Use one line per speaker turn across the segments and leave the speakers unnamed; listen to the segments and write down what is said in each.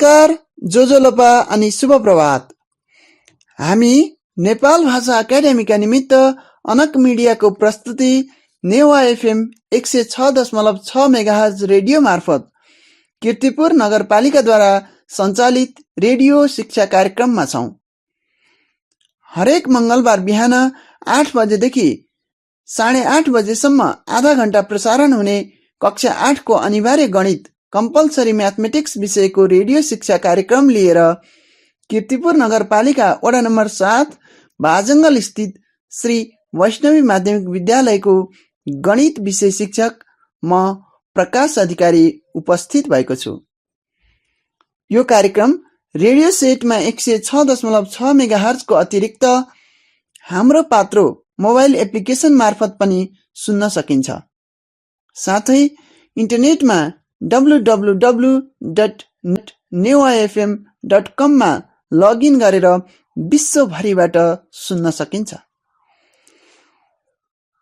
नमस्कार, जोजोलोपा अनि शुभ प्रभात। हामी नेपाल भाषा एकाडेमीका निमित्त अनक मिडियाको प्रस्तुति नेवा एफएम 106.6 मेगाहर्ज रेडियो मार्फत कीर्तिपुर नगरपालिकाद्वारा सञ्चालित रेडियो शिक्षा कार्यक्रममा छौं। हरेक मंगलबार बिहान 8 बजेदेखि 8:30 बजेसम्म आधा घण्टा प्रसारण हुने कक्षा 8 को अनिवार्य गणित कम्पलसरी म्याथमेटिक्स विषयको रेडियो शिक्षा कार्यक्रम लिएर कीर्तिपुर नगरपालिका वडा नम्बर 7 बाजंगल स्थित श्री वैष्णवी माध्यमिक विद्यालयको गणित विषय शिक्षक म प्रकाश अधिकारी उपस्थित भएको छु। यो कार्यक्रम रेडियो सेटमा 106.6 मेगाहर्ज को अतिरिक्त हाम्रो पात्रो मोबाइल एप्लिकेसन मार्फत पनि सुन्न सकिन्छ। साथै इन्टरनेटमा www.newafm.com मा लगइन गरेर विश्वभरिबाट सुन्न सकिन्छ।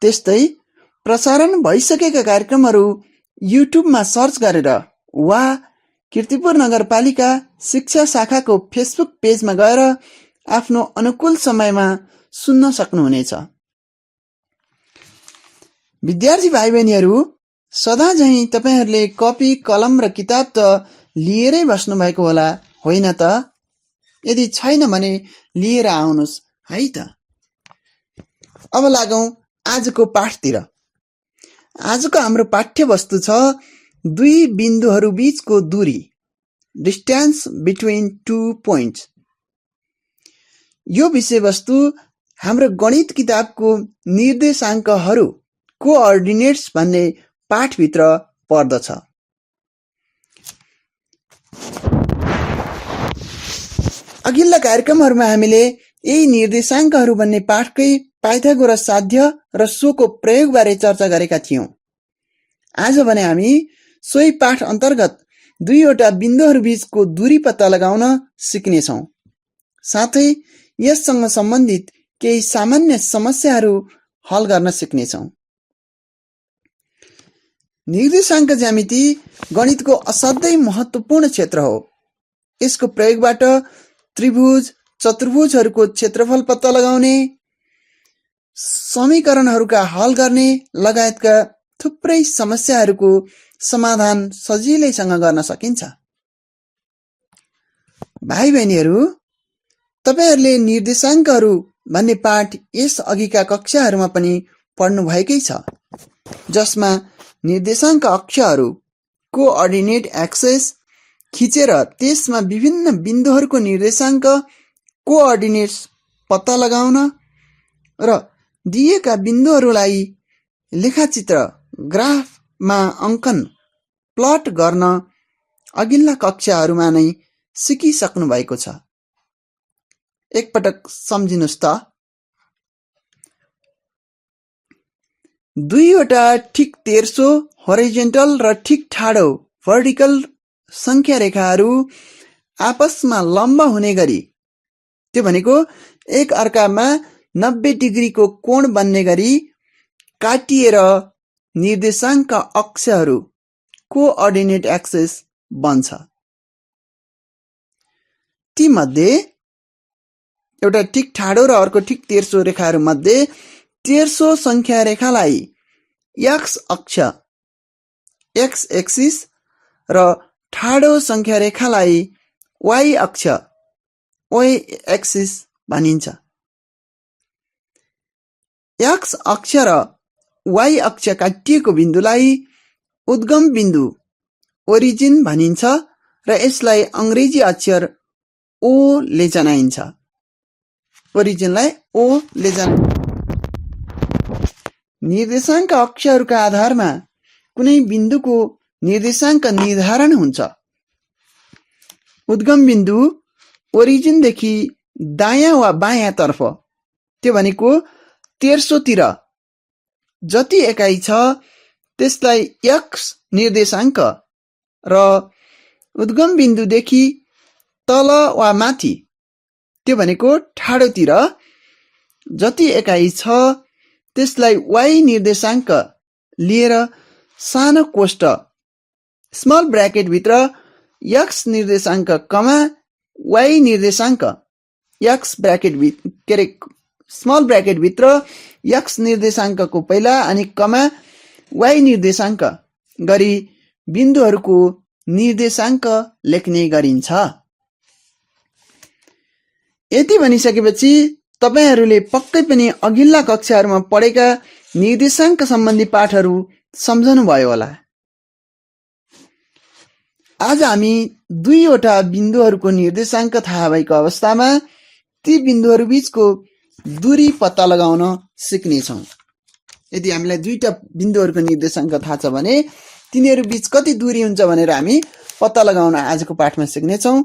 त्यस्तै प्रसारण भइसकेका कार्यक्रमहरू युट्युबमा सर्च गरेर वा कीर्तिपुर नगरपालिका शिक्षा शाखाको फेसबुक पेजमा गएर आफ्नो अनुकूल समयमा सुन्न सक्नुहुनेछ। विद्यार्थी भाइ बहिनीहरू, सदा झैं तपाईहरुले कपी कलम र किताब त लिएरै बस्नु भएको होला, होइन त? यदि छैन भने लिएर आउनुस् है त। अब लागौं आजको पाठतिर। आजको हाम्रो पाठ्य वस्तु छ दुई बिन्दुहरू बीचको दूरी, डिस्टेन्स बिट्विन टू पोइन्ट्स। यो विषयवस्तु हाम्रो गणित किताबको निर्देशाङ्कहरू कोअर्डिनेट्स भन्ने पाठभित्र पर्दछ। अघिल्ला कार्यक्रमहरूमा हामीले यही निर्देशाङ्कहरू भन्ने पाठकै पाइथागोरस साध्य र सोको प्रयोगबारे चर्चा गरेका थियौं। आज भने हामी सोही पाठ अन्तर्गत दुईवटा बिन्दुहरू बीचको दूरी पत्ता लगाउन सिक्नेछौं। साथै यससँग सम्बन्धित केही सामान्य समस्याहरू हल गर्न सिक्नेछौं। निर्देशाङ्क ज्यामिति गणितको असाध्यै महत्त्वपूर्ण क्षेत्र हो। यसको प्रयोगबाट त्रिभुज, चतुर्भुजहरूको क्षेत्रफल पत्ता लगाउने, समीकरणहरूका हल गर्ने लगायतका थुप्रै समस्याहरूको समाधान सजिलैसँग गर्न सकिन्छ। भाइ बहिनीहरू, तपाईहरुले निर्देशाङ्कहरू भन्ने पाठ यस अघिका कक्षाहरूमा पनि पढ्नु भएकै छ, जसमा निर्देशाङ्क अक्षहरू कोअर्डिनेट एक्सेस खिचेर त्यसमा विभिन्न बिन्दुहरूको निर्देशाङ्क कोअर्डिनेट्स पत्ता लगाउन र दिएका बिन्दुहरूलाई लेखाचित्र ग्राफमा अङ्कन प्लट गर्न अघिल्ला कक्षाहरूमा नै सिकिसक्नु भएको छ। एकपटक सम्झिनुस् त। दुईवटा ठिक तेर्सो होरिजेन्टल र ठिक ठाडो भर्टिकल संख्या रेखाहरू आपसमा लम्ब हुने गरी, त्यो भनेको एक अर्कामा 90 डिग्रीको कोण बन्ने गरी काटिएर निर्देशाङ्क अक्षहरू कोअर्डिनेट एक्सेस बन्छ। ती मध्ये एउटा ठिक ठाडो र अर्को ठिक तेर्सो रेखाहरू मध्ये तेर्सो संख्या रेखालाई एक्स अक्ष एक्स एक्सिस र ठाडो संख्या रेखालाई वाई अक्ष वाई एक्सिस भनिन्छ। एक्स अक्ष र वाई अक्ष काटिएको बिन्दुलाई उद्गम बिन्दु ओरिजिन भनिन्छ र यसलाई अंग्रेजी अक्षर ओ ले जनाइन्छ। ओरिजिनलाई ओ ले जनाइन्छ। निर्देशाङ्क अक्षरका आधारमा कुनै बिन्दुको निर्देशाङ्क निर्धारण हुन्छ। उद्गम बिन्दु ओरिजिनदेखि दायाँ वा बायाँ तर्फ, त्यो भनेको तेर्सोतिर जति एकाइ छ त्यसलाई एक्स निर्देशाङ्क र उद्गम बिन्दुदेखि तल वा माथि, त्यो भनेको ठाडोतिर जति एकाइ छ त्यसलाई वाई निर्देशाङ्क लिएर सानो कोष्ट स्मल ब्र्याकेट भित्र x निर्देशाङ्क कमा y निर्देशाङ्क x ब्राकेट के अरे स्मल ब्राकेट भित्र x निर्देशाङ्कको पहिला अनि कमा y निर्देशाङ्क गरी बिन्दुहरूको निर्देशाङ्क लेख्ने गरिन्छ। यति भनिसकेपछि तपाईहरूले पक्कै पनि अघिल्ला कक्षाहरूमा पढेका निर्देशाङ्क सम्बन्धी पाठहरू सम्झनु भयो होला। आज हामी दुईवटा बिन्दुहरूको निर्देशाङ्क थाहा भएको अवस्थामा ती बिन्दुहरू बीचको दूरी पत्ता लगाउन सिक्नेछौँ। यदि हामीलाई दुईटा बिन्दुहरूको निर्देशाङ्क थाहा छ भने तिनीहरू बीच कति दूरी हुन्छ भनेर हामी पत्ता लगाउन आजको पाठमा सिक्नेछौँ।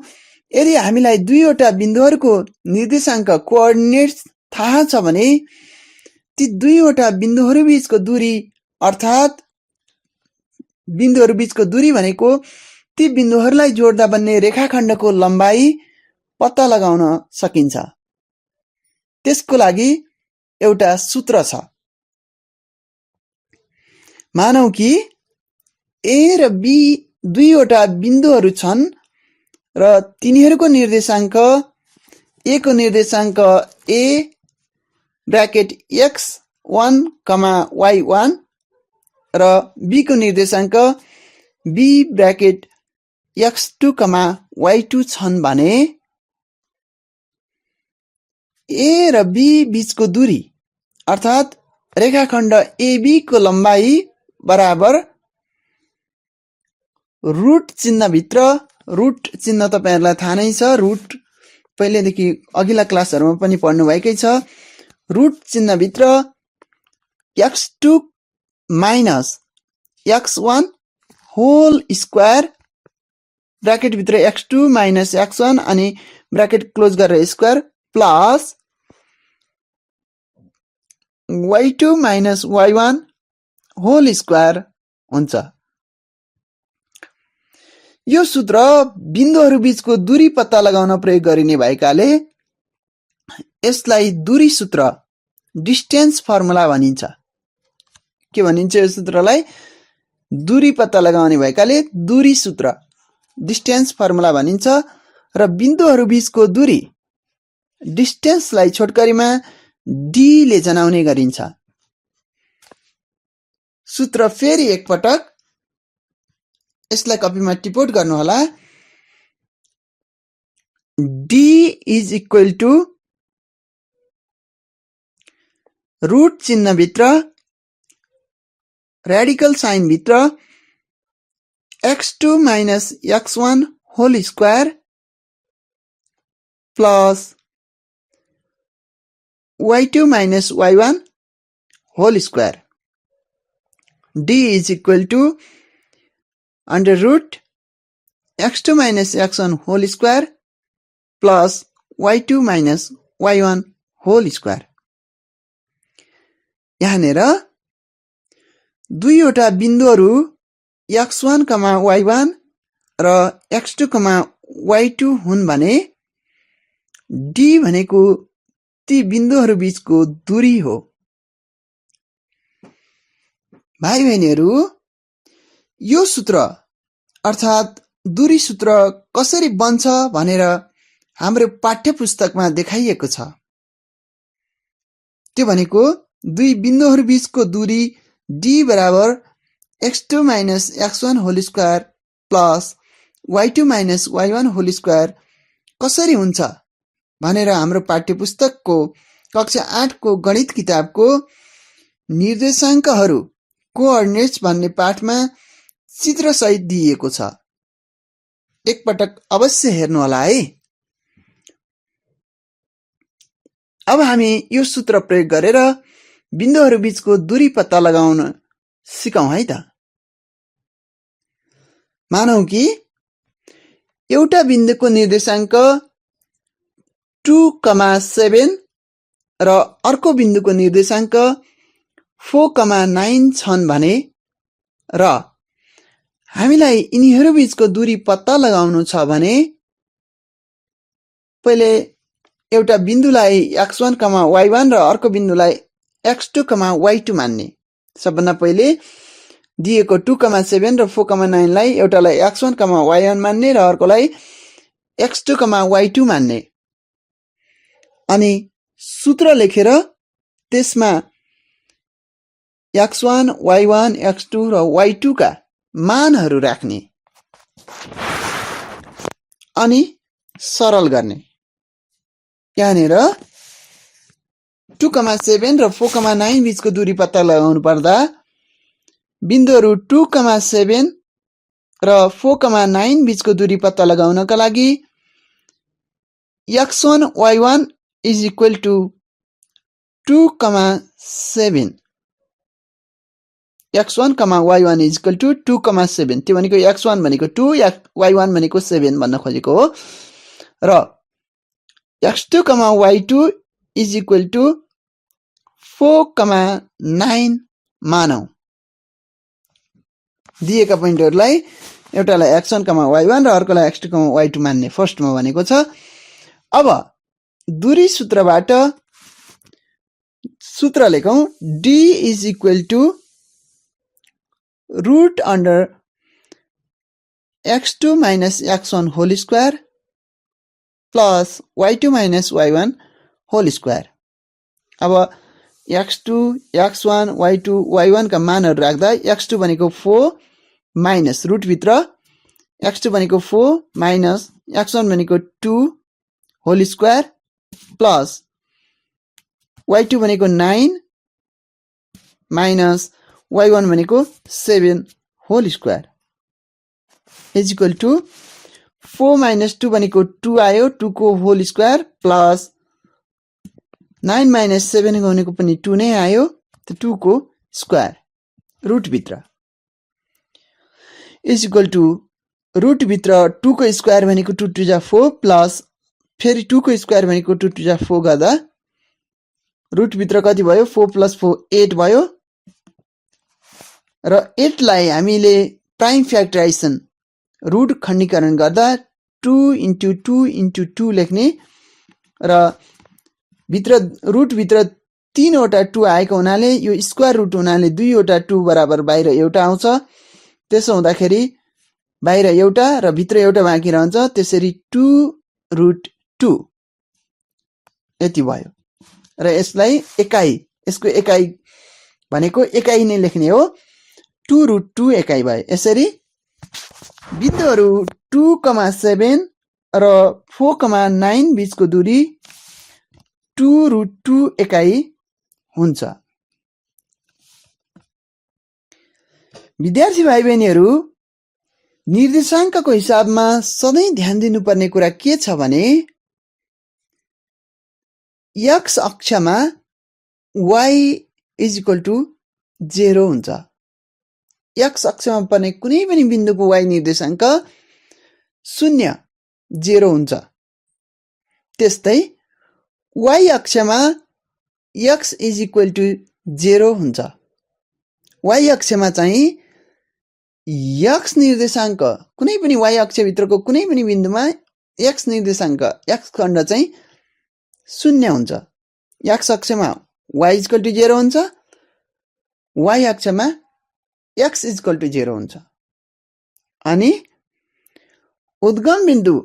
यदि हामीलाई दुईवटा बिन्दुहरूको निर्देशाङ्क कोअर्डिनेट्स थाहा छ भने ती दुईवटा बिन्दुहरू बीचको दूरी अर्थात् बिन्दुहरू बीचको दूरी भनेको ती बिन्दुहरूलाई जोड्दा बन्ने रेखाखण्डको लम्बाई पत्ता लगाउन सकिन्छ। त्यसको लागि एउटा सूत्र छ। मानौ कि ए र बी दुईवटा बिन्दुहरू छन् र तिनीहरूको निर्देशाङ्क ए को निर्देशाङ्क ए ब्राकेट x1, y1 र बी को निर्देशाङ्क बी ब्राकेट x2, y2 छन् भने ए र बी बीचको दूरी अर्थात् रेखाखण्ड एबी को लम्बाई बराबर रुट चिन्ह भित्र, रुट चिन्ह तपाईहरुलाई थाहा नै छ, रुट पहिलेदेखि अघिल्ला क्लासहरुमा पनि पढ्नु भएकै छ। रुट चिन्ह भित्र x2 minus x1 whole square bracket भित्र x2 माइनस x1 अनि ब्राकेट क्लोज गरेर square plus y2 minus y1 whole square हुन्छ। यो सूत्र बिन्दुहरू बीचको दूरी पत्ता लगाउन प्रयोग गरिने भएकाले यसलाई दूरी सूत्र डिस्टेन्स फर्मुला भनिन्छ। के भनिन्छ यो सूत्रलाई? दूरी पत्ता लगाउने भएकाले दूरी सूत्र डिस्टेन्स फर्मुला भनिन्छ र बिन्दुहरू बीचको दूरी डिस्टेन्सलाई छोटकरीमा डी ले जनाउने गरिन्छ। सूत्र फेरि एकपटक यसलाई कपीमा टिपोट गर्नु होला। D is equal to root चिन्ह भित्र रेडिकल साइन भित्र x2 minus x1 whole square plus y2 minus y1 whole square. d is equal to under root x2 minus x1 whole square plus y2 minus y1 whole square. यहाँनेर दुईवटा बिन्दुहरू x1, y1 र x2, y2 हुन् भने d भनेको ती बिन्दुहरू बीचको दूरी हो। भाइ बहिनीहरू, यो सूत्र अर्थात् दूरी सूत्र कसरी बन्छ भनेर हाम्रो पाठ्यपुस्तकमा देखाइएको छ। त्यो भनेको दुई बिन्दुहरू बीचको दूरी d बराबर x2 minus x1 whole square plus y2 minus y1 whole square कसरी हुन्छ भनेर हाम्रो पाठ्यपुस्तकको कक्षा 8 को गणित किताबको निर्देशाङ्कहरू कोअर्डिनेट्स भन्ने पाठमा चित्र सहित दिइएको छ। एकपटक अवश्य हेर्नु होला है। अब हामी यो सूत्र प्रयोग गरेर बिन्दुहरू बीचको दूरी पत्ता लगाउन सिकौं है त। मानौ कि एउटा बिन्दुको निर्देशाङ्क 2,7 र अर्को बिन्दुको निर्देशाङ्क 4,9 छन् भने र हामीलाई यिनीहरू बीचको दूरी पत्ता लगाउनु छ भने पहिले एउटा बिन्दुलाई x1, y1 र अर्को बिन्दुलाई x2, y2 मान्ने। सबभन्दा पहिले दिएको 2,7 र 4,9 लाई एउटालाई x1, y1 मान्ने र अर्कोलाई x2, y2 मान्ने। अनि सूत्र लेखेर त्यसमा x1, y1, x2 र y2 का मानहरू राख्ने अनि सरल गर्ने। यहाँनिर 2,7 र 4,9 बीचको दूरी पत्ता लगाउनु पर्दा बिन्दुहरू 2,7 र 4,9 बीचको दूरी पत्ता लगाउनका लागि x1, y1 is equal to 2,7 x1, y1 is equal to 2,7 त्यो भनेको x1 भनेको 2 y1 भनेको 7 भन्न खोजेको हो र x2, y2 is equal to 4,9 मानौं। दिएका पोइन्टहरुलाई एउटालाई x1, y1 र अर्कोलाई x2, y2 मान्ने फर्स्टमा भनेको छ। अब दूरी सूत्रबाट सूत्र लेखौं d is equal to root under x2 minus x1 whole square plus y2 minus y1 whole square। अब x2, x1, y2, y1 का मानहरु राख्दा x2 भनेको 4 माइनस रुट भित्र x2 भनेको 4 माइनस x1 भनेको 2 होल स्क्वायर प्लस y2 भनेको 9 minus y1 भनेको 7 whole square is equal to 4 minus 2 भनेको 2 आयो 2 को होल स्क्वायर प्लस 9 माइनस 7 भनेको पनि 2 नै आयो त्यो 2 को स्क्वायर रुट भित्र इज इक्वल टु रुट भित्र 2 को स्क्वायर भनेको 2 टु जा 4 प्लस फेरि 2 को स्क्वायर भनेको 2 टु जा 4 गर्दा रुट भित्र कति भयो 4 प्लस 4 8 भयो र 8 लाई हामीले प्राइम फ्याक्टराइजेसन रुट खण्डीकरण गर्दा 2 into 2 into 2 लेख्ने र भित्र रुट भित्र 3 वटा 2 आएको हुनाले यो स्क्वायर रुट हुनाले 2 वटा 2 बराबर बाहिर एउटा आउँछ। त्यसो हुँदाखेरि बाहिर एउटा र भित्र एउटा बाँकी रहन्छ त्यसरी 2 रुट 2 यति भयो र यसलाई एकाइ यसको एकाइ भनेको एकाइ नै लेख्ने हो 2 रुट 2 एकाइ भयो। यसरी बिन्दुहरू 2,7 र 4,9 बीचको दूरी 2 रुट 2 एकाइ हुन्छ। विद्यार्थी भाइ बहिनीहरू निर्देशाङ्कको हिसाबमा सधैँ ध्यान दिनुपर्ने कुरा के छ भने x अक्षमा y इज इक्वल टु 0 हुन्छ। x अक्षमा पर्ने कुनै पनि बिन्दुको y निर्देशाङ्क 0 0 हुन्छ। त्यस्तै y अक्षमा x इज इक्वल टु 0 हुन्छ। y अक्षमा चाहिँ x निर्देशाङ्क कुनै पनि y अक्ष भित्रको कुनै पनि बिन्दुमा x निर्देशाङ्क x खण्ड चाहिँ 0 हुन्छ। x अक्षमा y इज इक्वल टु 0 हुन्छ y अक्षमा x इज इक्वल टु 0 हुन्छ। अनि उद्गम बिन्दु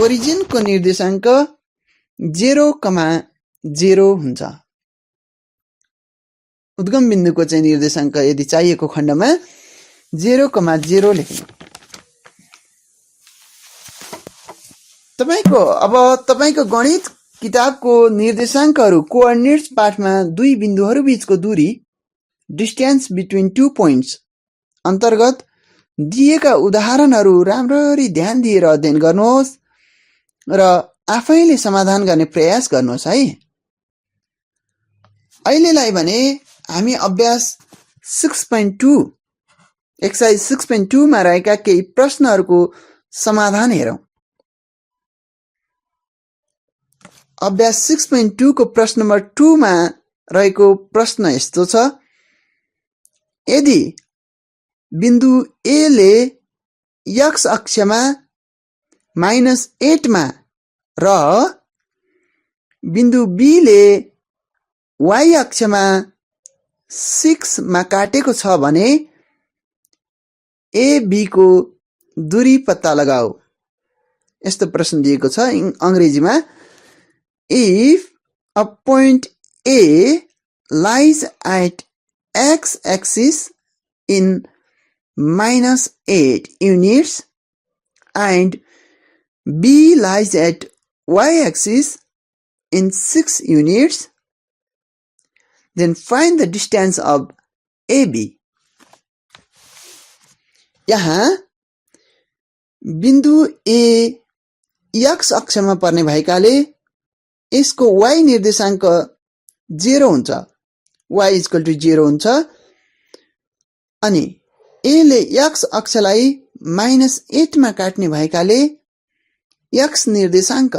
ओरिजिन को निर्देशाङ्क 0,0 हुन्छ। उद्गम बिन्दुको चाहिँ निर्देशाङ्क यदि चाहिएको खण्डमा 0,0 लेख्नु। तपाईको गणित किताबको निर्देशाङ्कहरू कोअर्डिनेट्स पाठमा दुई बिन्दुहरू बीचको दूरी डिस्टेन्स बिट्विन 2 पोइन्ट्स अन्तर्गत दिएका उदाहरणहरू राम्ररी ध्यान दिएर अध्ययन गर्नुहोस् र आफैले समाधान गर्ने प्रयास गर्नुहोस् है। अहिलेलाई भने हामी अभ्यास 6.2 एक्सरसाइज 6.2 मा रहेका केही प्रश्नहरूको समाधान हेरौं। अभ्यास 6.2 को प्रश्न नम्बर 2 मा रहेको प्रश्न यस्तो छ। यदि बिन्दु A ले x अक्षमा -8 मा र बिन्दु B ले y अक्षमा 6 मा काटेको छ भने AB को दूरी पत्ता लगाऊ। यस्तो प्रश्न दिएको छ अंग्रेजीमा। If a point A lies at x-axis in -8 units and B lies at y-axis in 6 units, then find the distance of AB. यहाँ बिन्दु A x अक्षमा पर्ने भएकाले यसको y निर्देशाङ्क 0 हुन्छ। y = 0 हुन्छ। अनि A ले x अक्षलाई -8 मा काट्ने भएकाले x निर्देशाङ्क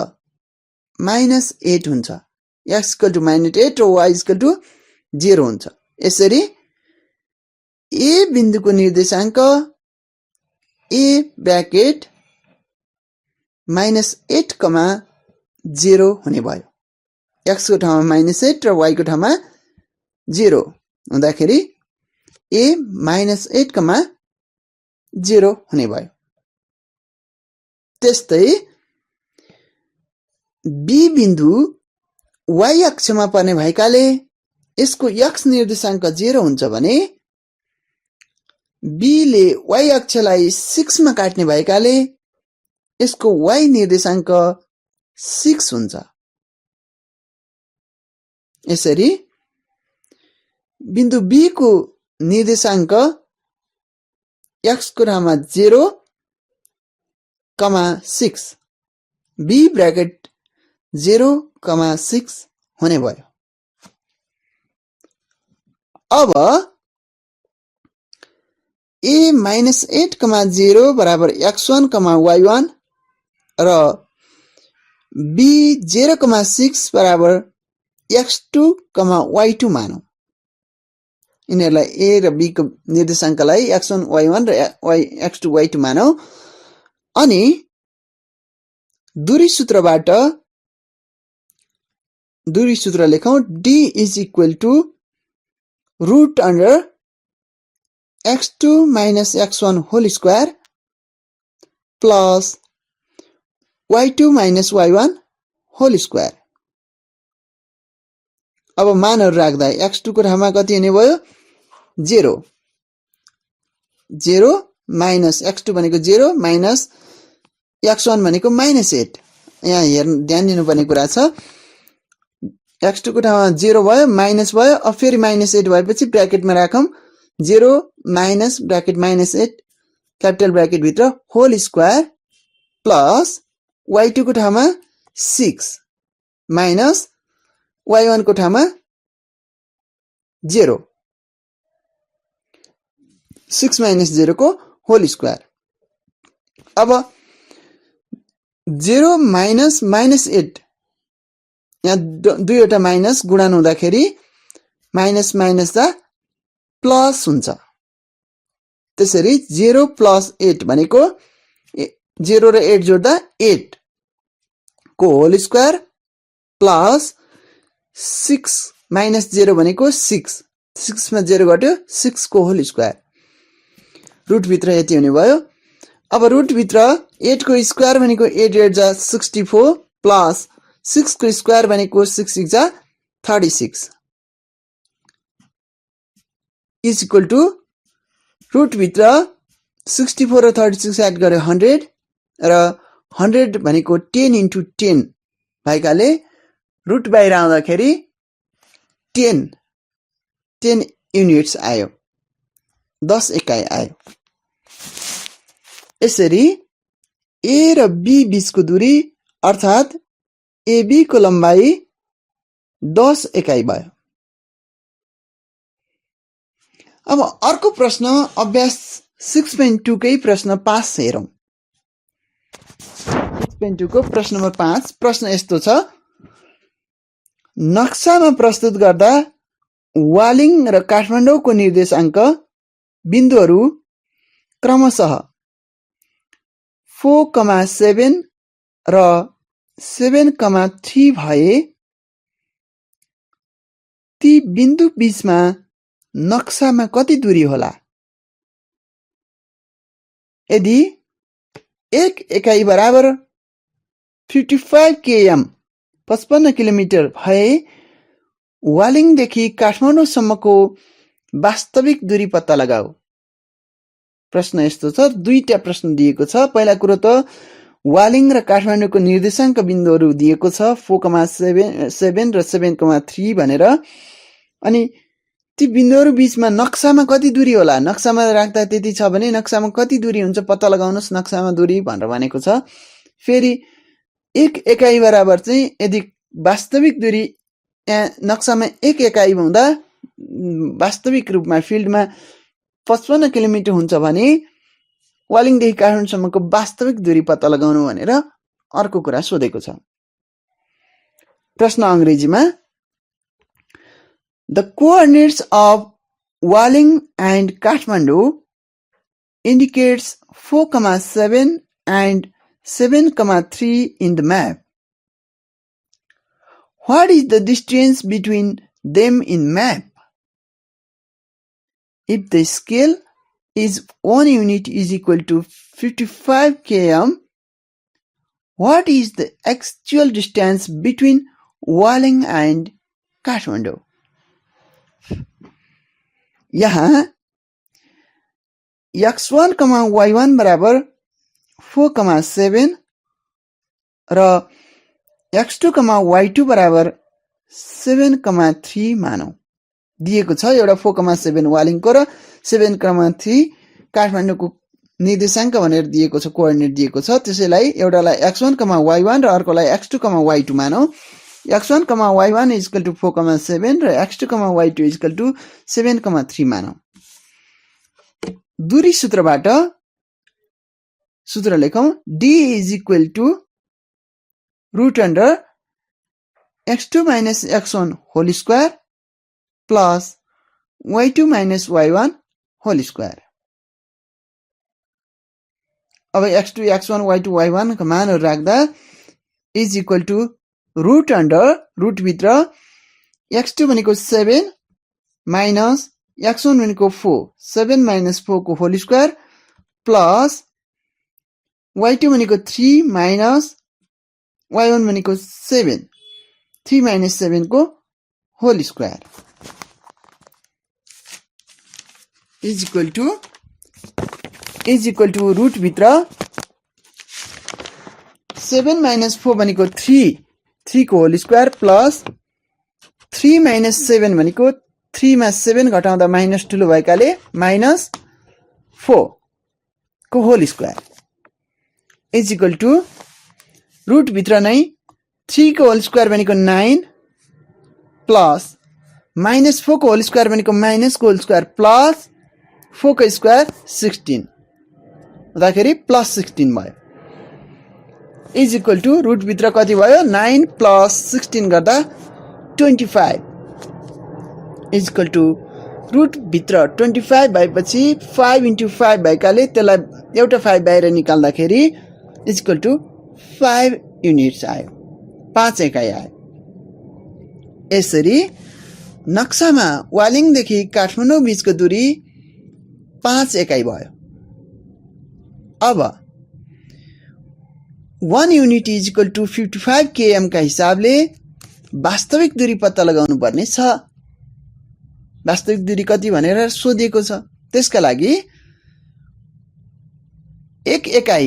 -8 हुन्छ। x = -8 र y = 0 हुन्छ। यसरी A बिन्दुको निर्देशाङ्क A ब्र्याकेट -8, 0 हुने भयो। x को ठाउँमा -8 र y को ठाउँमा 0 हुँदाखेरि A -8, 0 हुने भयो। त्यस्तै B बिन्दु y अक्षमा पर्ने भएकाले यसको x निर्देशाङ्क 0 हुन्छ भने B ले y अक्षलाई 6 मा काट्ने भएकाले यसको y निर्देशाङ्क 6 हुन्छ। यसरी बिन्दु B को निर्देशाङ्क x को ठाउँमा 0, 6 B ब्र्याकेट 0, 6 हुने भयो। अब A -8, 0 बराबर x1, y1 र B 0, 6 बराबर x2, y2 मानौं। यिनीहरूलाई A र B को निर्देशाङ्कलाई x1, y1 र x2, y2 मानौं। अनि दूरी सूत्र लेखौं। D = √x2 - x1 whole square plus y2 - y1 whole square। अब मानहरु राख्दा x2 को ठाउँमा कति हुने भयो? 0 0 माइनस x2 भनेको 0 माइनस x1 भनेको -8। यहाँ ध्यान दिनुपर्ने कुरा छ। x2 को ठाउँमा 0 भयो, माइनस भयो, अब फेरि -8 भएपछि ब्र्याकेटमा राखौं। 0 माइनस ब्र्याकेट -8 क्यापिटल ब्र्याकेट भित्र होल स्क्वायर प्लस y2 को ठाउँमा 6 माइनस y1 को ठाउँमा 0, 6 माइनस 0 को होल स्क्वायर। अब 0 माइनस -8 यहाँ दुईवटा माइनस गुणन हुँदाखेरि माइनस माइनस दा प्लस हुन्छ। त्यसरी 0 + 8 भनेको 0 र 8 जोड्दा 8 को होल स्क्वायर प्लस 6 माइनस 0 भनेको 6, 6 मा 0 घट्यो, 6 को होल स्क्वायर। रुट भित्र यति हुने भयो। अब रुट भित्र 8 को स्क्वायर भनेको 8 8 जा 64 प्लस 6 को स्क्वायर भनेको 6 6 जा 36 इज इक्वल टु रुट भित्र 64 र 36 एड गरे 100 र 100 भनेको 10 × 10 भएकाले रुट बाहिर आउँदाखेरि 10 युनिट्स आयो, 10 एकाइ आयो। यसरी A र B बीचको दूरी अर्थात AB को लम्बाई 10 एकाइ भयो। अब अर्को प्रश्न अभ्यास 6.2 कै प्रश्न 5 हेरौं। 6.2 को प्रश्न नम्बर 5 प्रश्न यस्तो छ। नक्सामा प्रस्तुत गर्दा वालिङ र काठमाडौँको निर्देशाङ्क बिन्दुहरू क्रमशः 4,7 र 7,3 भए ती बिन्दु बीचमा नक्सामा कति दूरी होला? यदि 1 एकाइ बराबर 55 km 55 किलोमिटर भए वालिङदेखि काठमाडौँसम्मको वास्तविक दूरी पत्ता लगाऊ। प्रश्न यस्तो छ, दुईटा प्रश्न दिएको छ। पहिला कुरो त वालिङ र काठमाडौँको निर्देशाङ्क बिन्दुहरू दिएको छ 4,7 र 7,3 भनेर। अनि ती बिन्दुहरू बीचमा नक्सामा कति दूरी होला, नक्सामा राख्दा त्यति छ भने नक्सामा कति दूरी हुन्छ पत्ता लगाउनुहोस् नक्सामा दूरी भनेर भनेको छ। फेरि 1 एकाइ बराबर चाहिँ यदि वास्तविक दूरी नक्सामा 1 एकाइ हुँदा वास्तविक रूपमा फिल्डमा 55 किलोमिटर हुन्छ भने वालिङदेखि काठमाडौँसम्मको वास्तविक दूरी पत्ता लगाउनु भनेर अर्को कुरा सोधेको छ। प्रश्न अङ्ग्रेजीमा, The coordinates of Waling and Kathmandu indicates 4,7 and 7,3 in the map. What is the distance between them in map? If the scale is 1 unit is equal to 55 km, what is the actual distance between Waling and Kathmandu? यहाँ x1, y1 बराबर 4,7 र x2, y2 बराबर 7,3 मानौ। दिएको छ एउटा 4,7 वालिङको र 7,3 काठमाडौँको निर्देशाङ्क भनेर दिएको छ, कोअर्डिनेट दिएको छ। त्यसैलाई एउटालाई x1, y1 र अर्कोलाई x2, y2 मानौ। x1, y1 is equal to 4,7 र x2, y2 is equal to 7,3 मानौ। दूरी सूत्रबाट सूत्र लेखौं, d is equal to root under x2 minus x1 whole square plus y2 minus y1 whole square। अब x2, x1, y2, y1 का मानहरु राख्दा is equal to root under root भित्र x2 भनेको 7 minus x1 भनेको 4 7 minus 4 को whole square plus y2 भनेको 3 minus y1 भनेको 7 3 minus 7 को whole square is equal to root भित्र 7 minus 4 भनेको 3 को whole square plus 3 minus 7 भनेको 3 मा 7 घटाउँदा माइनस ठुलो भएकाले minus 4 को whole square is equal to root भित्र नै 3 को whole square भनेको 9 plus minus 4 को whole square भनेको minus को whole square plus 4 को square 16 हुँदाखेरि plus 16 भयो is equal to root भित्र कति भयो 9 plus 16 गर्दा 25 is equal to root भित्र 25 भएपछि 5 into 5 भएकाले त्यसलाई एउटा 5 बाहिर निकाल्दाखेरि is equal to 5 units आयो 5 एकाइ आयो। यसरी नक्सामा वालिङदेखि काठमाडौँ बीचको दूरी 5 एकाइ भयो। अब 1 unit is equal to 55 km का हिसाबले वास्तविक दूरी पत्ता लगाउनु पर्ने छ। वास्तविक दूरी कति भनेर सोधिएको छ। त्यसका लागि 1 एकाइ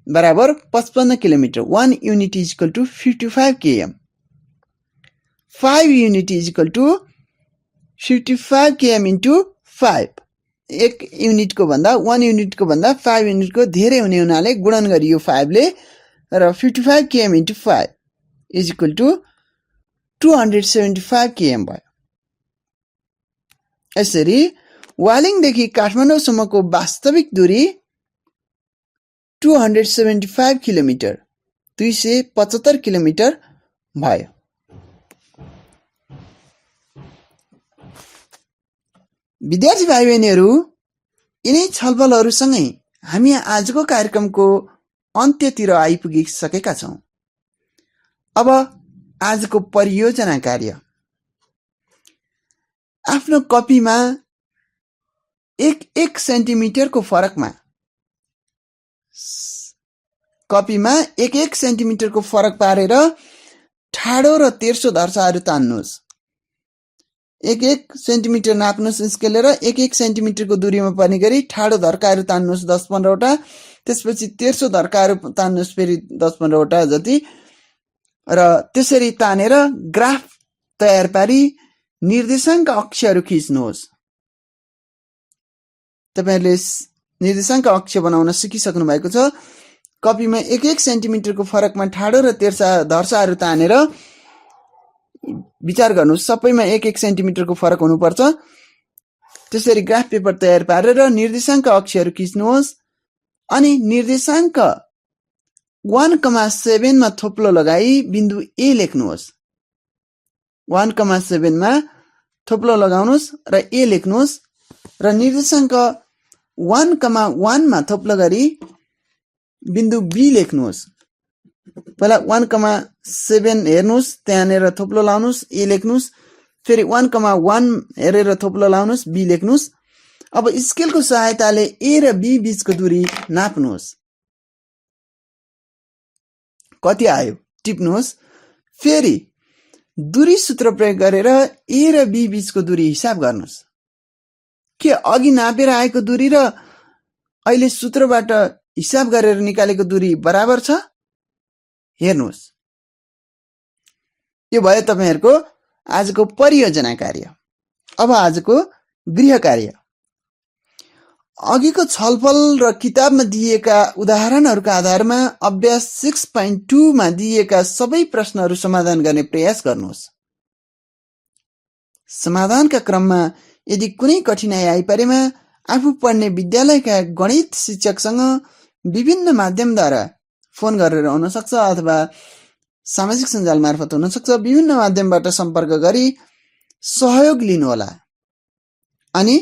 बराबर 55 kilometre 1 unit is equal to 55 km 5 unit is equal to 55 km into 5 1 unit को भन्दा 1 युनिट को भन्दा 5 युनिट को धेरै हुने हुनाले गुणन गरियो 5 ले र 55 km into 5 is equal to 275 km भयो। यसरी वालिङदेखि काठमाडौँसम्मको वास्तविक दूरी 275 किलोमिटर 275 किलोमिटर भयो। विद्यार्थी भाइ बहिनीहरु, यिनै छलफलहरुसँगै हामी आजको कार्यक्रमको अन्त्यतिर आइपुगिसकेका छौं। अब आजको परियोजना कार्य आफ्नो कपीमा 1 सेन्टिमिटरको फरकमा कपीमा 1-1 सेन्टिमिटरको फरक पारेर ठाडो र तेर्सो धर्साहरू तान्नुहोस्। 1-1 सेन्टिमिटर नाप्नुहोस् स्केलेर 1-1 सेन्टिमिटरको दूरीमा पर्ने गरी ठाडो धर्काहरू तान्नुहोस् 10-15 वटा। त्यसपछि तेर्सो धर्काहरू तान्नुहोस् फेरि 10-15 वटा जति र त्यसरी तानेर ग्राफ तयार पारी निर्देशाङ्क अक्षहरू खिच्नुहोस्। तपाईहरुले निर्देशाङ्क अक्ष बनाउन सिकिसक्नु भएको छ। कपीमा 1-1 सेन्टिमिटरको फरकमा ठाडो र तेर्सा धर्साहरू तानेर विचार गर्नुहोस् सबैमा 1-1 सेन्टिमिटरको फरक हुनुपर्छ। त्यसरी ग्राफ पेपर तयार पारेर निर्देशाङ्क अक्षहरू खिच्नुहोस् अनि निर्देशाङ्क 1,7 मा थोप्लो लगाई बिन्दु A लेख्नुहोस्। 1,7 मा थोप्लो लगाउनुहोस् र A लेख्नुहोस् र निर्देशाङ्क 1,1 मा थोप्लो गरी बिन्दु B लेख्नुहोस्। पहिला 1,7 हेर्नुहोस् त्यहाँनेर थोप्लो लाउनुहोस् A लेख्नुहोस् फेरि 1,1 हेरेर थोप्लो लाउनुहोस् B लेख्नुहोस्। अब स्केलको सहायताले A र B बीचको दूरी नाप्नुहोस्। कति आयो टिप्नुहोस्। फेरि दूरी सूत्र प्रयोग गरेर A र B बीचको दूरी हिसाब गर्नुहोस्। के अघि नापेर आएको दूरी र अहिले सूत्रबाट हिसाब गरेर निकालेको दूरी बराबर छ? हेर्नुहोस्। यो भयो तपाईहरुको आजको परियोजना कार्य। अब आजको गृह कार्य। अघिको छलफल र किताबमा दिएका उदाहरणहरूका आधारमा अभ्यास 6.2 मा दिएका सबै प्रश्नहरू समाधान गर्ने प्रयास गर्नुहोस्। समाधानका क्रममा यदि कुनै कठिनाइ आइपरेमा आफू पढ्ने विद्यालयका गणित शिक्षकसँग विभिन्न माध्यमद्वारा फोन गरेर हुन सक्छ अथवा सामाजिक सञ्जाल मार्फत हुन सक्छ। विभिन्न माध्यमबाट सम्पर्क गरी सहयोग लिनुहोला अनि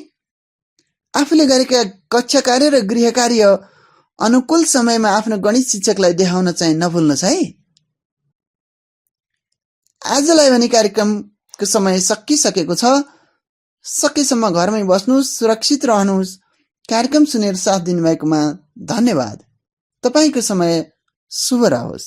आफूले गरेका कक्षा कार्य र गृह कार्य अनुकूल समयमा आफ्नो गणित शिक्षकलाई देखाउन चाहिँ नभुल्नुहोस् है। आजलाई भने कार्यक्रमको समय सकिसकेको छ। सकेसम्म घरमै बस्नुहोस्, सुरक्षित रहनुहोस्। कार्यक्रम सुनेर साथ दिनुभएकोमा धन्यवाद। तपाईको समय शुभ रहोस्।